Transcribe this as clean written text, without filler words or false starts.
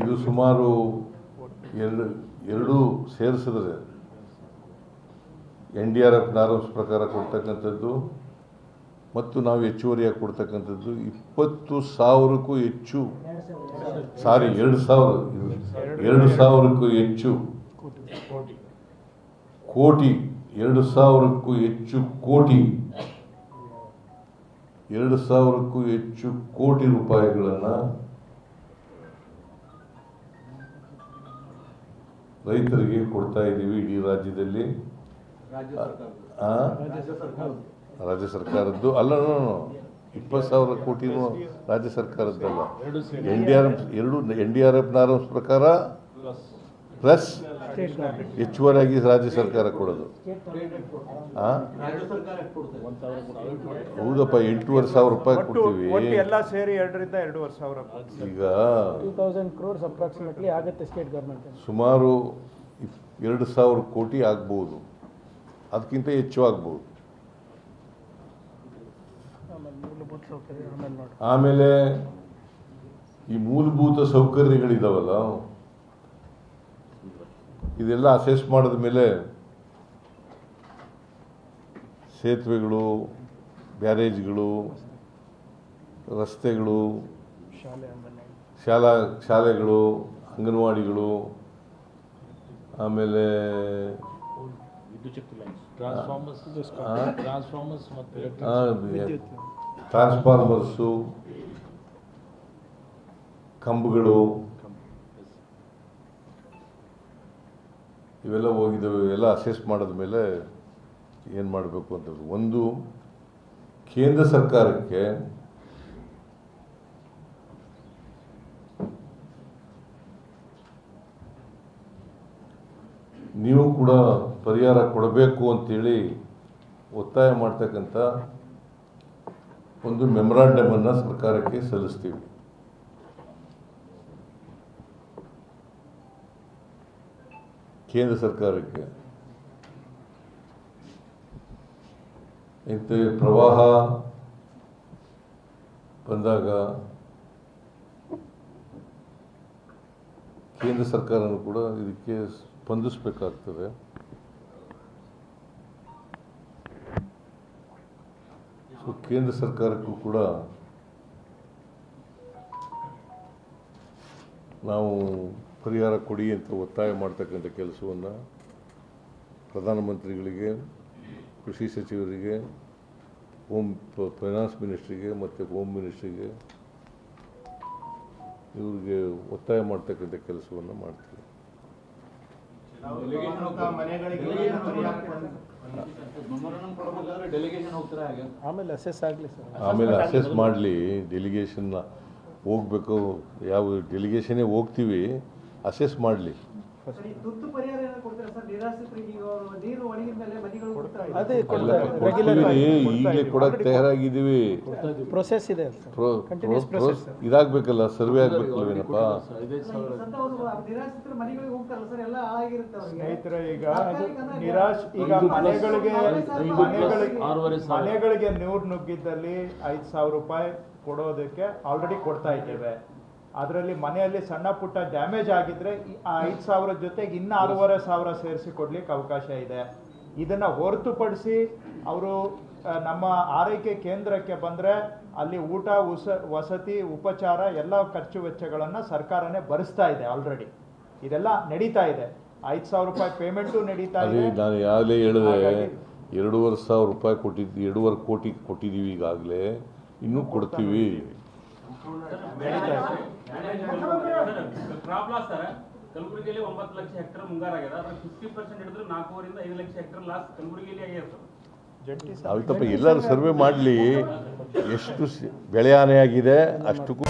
ಇದು ಸುಮಾರು ಎರಡು ಸೇರಿಸಿದ್ರೆ NDRF ನಾರ್ಮ್ಸ್ ಪ್ರಕಾರ ಕೊಡ್ತಕ್ಕಂಥದ್ದು ಮತ್ತು ನಾವು ಹೆಚ್ಚುವರಿಯಾಗಿ ಕೊಡ್ತಕ್ಕಂಥದ್ದು 20,000ಕ್ಕೂ ಹೆಚ್ಚು, ಸಾರಿ 2,000ಕ್ಕೂ ಹೆಚ್ಚು ಕೋಟಿ, 2,000ಕ್ಕೂ ಹೆಚ್ಚು ಕೋಟಿ, 2,000ಕ್ಕೂ ಹೆಚ್ಚು ಕೋಟಿ ರೂಪಾಯಿಗಳನ್ನು ರೈತರಿಗೆ ಕೊಡ್ತಾ ಇದ್ದೀವಿ ಇಡೀ ರಾಜ್ಯದಲ್ಲಿ. ರಾಜ್ಯ ಸರ್ಕಾರದ್ದು ಅಲ್ಲ, 20,000 ಕೋಟಿನೂ ರಾಜ್ಯ ಸರ್ಕಾರದ್ದಲ್ಲ. NDRF ನಾರ್ಮ್ಸ್ ಪ್ರಕಾರ ಪ್ಲಸ್ ಹೆಚ್ಚುವರಿಯಾಗಿ ರಾಜ್ಯ ಸರ್ಕಾರ ಕೊಡೋದು. ಹೌದಪ್ಪ, 8,500 ರೂಪಾಯಿ ಕೊಡ್ತೀವಿ. ಎಲ್ಲ ಸೇರಿ 2ರಿಂದ 2,500 ಈಗ 2,000 crores ಅಪ್ರಾಕ್ಸಿಮೇಟ್ಲಿ ಆಗುತ್ತೆ ಸ್ಟೇಟ್ ಗೌರ್ಮೆಂಟ್. ಸುಮಾರು 2,000 ಕೋಟಿ ಆಗ್ಬೋದು, ಅದಕ್ಕಿಂತ ಹೆಚ್ಚು ಆಗ್ಬೋದು. ಆಮೇಲೆ ಈ ಮೂಲಭೂತ ಸೌಕರ್ಯಗಳಿದಾವಲ್ಲ, ಇದೆಲ್ಲ ಅಸೆಸ್ ಮಾಡಿದ ಮೇಲೆ ಸೇತುವೆಗಳು, ಬ್ಯಾರೇಜ್ಗಳು, ರಸ್ತೆಗಳು, ಶಾಲೆಗಳು, ಅಂಗನವಾಡಿಗಳು, ಆಮೇಲೆ ಟ್ರಾನ್ಸ್ಫಾರ್ಮರ್ಸು, ಕಂಬಗಳು ಇವೆಲ್ಲ ಹೋಗಿದ್ದಾವೆ. ಎಲ್ಲ ಅಸೆಸ್ ಮಾಡಿದ ಮೇಲೆ ಏನು ಮಾಡಬೇಕು ಅಂತ ಒಂದು ಕೇಂದ್ರ ಸರ್ಕಾರಕ್ಕೆ ನೀವು ಕೂಡ ಪರಿಹಾರ ಕೊಡಬೇಕು ಅಂತೇಳಿ ಒತ್ತಾಯ ಮಾಡ್ತಕ್ಕಂಥ ಒಂದು ಮೆಮೊರಾಂಡಮನ್ನು ಸರ್ಕಾರಕ್ಕೆ ಸಲ್ಲಿಸ್ತೀವಿ. ಕೇಂದ್ರ ಸರ್ಕಾರಕ್ಕೆ ಇಂಥ ಪ್ರವಾಹ ಬಂದಾಗ ಕೇಂದ್ರ ಸರ್ಕಾರನೂ ಕೂಡ ಇದಕ್ಕೆ ಸ್ಪಂದಿಸಬೇಕಾಗ್ತದೆ. ಸೊ ಕೇಂದ್ರ ಸರ್ಕಾರಕ್ಕೂ ಕೂಡ ನಾವು ಪರಿಹಾರ ಕೊಡಿ ಅಂತ ಒತ್ತಾಯ ಮಾಡ್ತಕ್ಕಂಥ ಕೆಲಸವನ್ನು ಪ್ರಧಾನಮಂತ್ರಿಗಳಿಗೆ, ಕೃಷಿ ಸಚಿವರಿಗೆ, ಫೈನಾನ್ಸ್ ಮಿನಿಸ್ಟ್ರಿಗೆ ಮತ್ತು ಹೋಮ್ ಮಿನಿಸ್ಟ್ರಿಗೆ ಇವ್ರಿಗೆ ಒತ್ತಾಯ ಮಾಡ್ತಕ್ಕಂಥ ಕೆಲಸವನ್ನು ಮಾಡ್ತೀವಿ. ಆಮೇಲೆ ಅಸೆಸ್ ಆಗಲಿ ಸರ್, ಆಮೇಲೆ ಅಸೆಸ್ ಮಾಡಲಿ. ಡೆಲಿಗೇಷನ್ನ ಹೋಗ್ಬೇಕು, ಯಾವ ಡೆಲಿಗೇಷನ್ನೇ ಹೋಗ್ತೀವಿ, ಅಸೆಸ್ ಮಾಡಲಿ. ಈಗಲೇ ಕೊಡಕ್ಕೆ ತಯಾರಾಗಿದ್ದೀವಿ. ಪ್ರೊಸೆಸ್ ಇದೆ, ಇದಾಗಬೇಕಲ್ಲ, ಸರ್ವೆ ಆಗಬೇಕಲ್ವೇನಪ್ಪ. ಸ್ನೇಹಿತರೆ, ಈಗ ಮನೆಗಳಿಗೆ ನೀರು ನುಗ್ಗಿದ್ದಲ್ಲಿ 5,000 ರೂಪಾಯಿ ಕೊಡೋದಕ್ಕೆ ಆಲ್ರೆಡಿ ಕೊಡ್ತಾ ಇದ್ದೇವೆ. ಅದರಲ್ಲಿ ಮನೆಯಲ್ಲಿ ಸಣ್ಣ ಪುಟ್ಟ ಡ್ಯಾಮೇಜ್ ಆಗಿದ್ರೆ ಆ 5,000 ಜೊತೆಗೆ ಇನ್ನು 6,500 ಸೇರಿಸಿ ಕೊಡ್ಲಿಕ್ಕೆ ಅವಕಾಶ ಇದೆ. ಇದನ್ನ ಹೊರತುಪಡಿಸಿ ಅವರು ನಮ್ಮ ಆರೈಕೆ ಕೇಂದ್ರಕ್ಕೆ ಬಂದ್ರೆ ಅಲ್ಲಿ ಊಟ, ವಸತಿ, ಉಪಚಾರ ಎಲ್ಲ ಖರ್ಚು ವೆಚ್ಚಗಳನ್ನ ಸರ್ಕಾರನೇ ಭರಿಸ್ತಾ ಇದೆ. ಆಲ್ರೆಡಿ ಇದೆಲ್ಲ ನಡೀತಾ ಇದೆ. 5,000 ರೂಪಾಯಿ ಪೇಮೆಂಟು ನಡೀತಾ ಇದೆ. ನಾನು ಯಾಗಲೇ ಹೇಳಿದೆ, 2,500 ರೂಪಾಯಿ ಕೊಟ್ಟಿದ್ದು, 2.5 ಕೋಟಿ ಕೊಟ್ಟಿದ್ದೀವಿ ಈಗಾಗಲೇ, ಇನ್ನೂ ಕೊಡ್ತೀವಿ. ಕಲಬುರಗಿಯಲ್ಲಿ 9 ಲಕ್ಷ ಹೆಕ್ಟೇರ್ ಮುಂಗಾರಾಗಿದೆ. ಅದರ 50% ಹಿಡಿದ್ರೆ 4.5 ಲಕ್ಷ ಹೆಕ್ಟೇರ್ ಲಾಸ್ ಕಲಬುರಗಿಯಲ್ಲಿ ಆಗಿರ್ತದೆ. ಆಯ್ತಪ್ಪ, ಎಲ್ಲರೂ ಸರ್ವೆ ಮಾಡಲಿ, ಎಷ್ಟು ಬೆಳೆ ಹಾನಿ ಆಗಿದೆ ಅಷ್ಟಕ್ಕೂ